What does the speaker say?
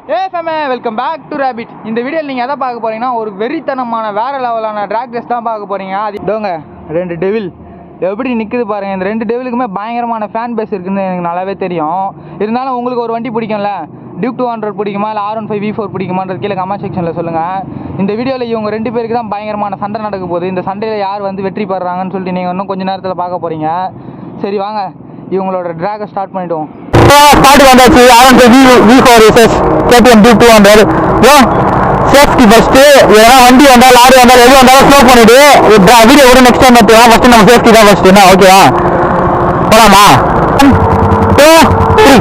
Welcome back to rapid. இந்த வீடியோவில் நீங்கள் எதை பார்க்க போகிறீங்கன்னா ஒரு வெறித்தனமான வேறு லெவலான ட்ராக் ரேஸ் தான் பார்க்க போகிறீங்க. அது இதோங்க 2 டெவில் எப்படி நிற்குது பாருங்கள். இந்த 2 டெவிலுக்குமே பயங்கரமான ஃபேன் பேஸ் இருக்குதுன்னு எனக்கு நல்லாவே தெரியும். இருந்தாலும் உங்களுக்கு ஒரு வண்டி பிடிக்கும்ல, டியூக் 200 பிடிக்குமா இல்லை R15 V4 பிடிக்குமான்றது கீழே கமெண்ட் செக்ஷனில் சொல்லுங்கள். இந்த வீடியோவில் இவங்க 2 பேருக்கு தான் பயங்கரமான சண்டை நடக்க போகுது. இந்த சண்டையில் யார் வந்து வெற்றி பெறுறாங்கன்னு சொல்லிட்டு நீங்கள் இன்னும் கொஞ்சம் நேரத்தில் பார்க்க போகிறீங்க. சரி வாங்க இவங்களோட ட்ராகை ஸ்டார்ட் பண்ணிவிடுவோம். ஸ்டார்ட் வந்தாச்சு. R15 V4 vs KTM Duke 200. Safety first. ஏன்னா வண்டி வந்தால் லாரி வந்தால் எது வந்தாலும் ஸ்லோ பண்ணிவிடு. வீடியோ கூட நெக்ஸ்ட் டைம் பார்த்துக்கலாம். ஃபஸ்ட்டு நம்ம சேஃப்டி தான் ஃபஸ்ட்டு. என்ன ஓகேவா? போகலாமா? 1 2 3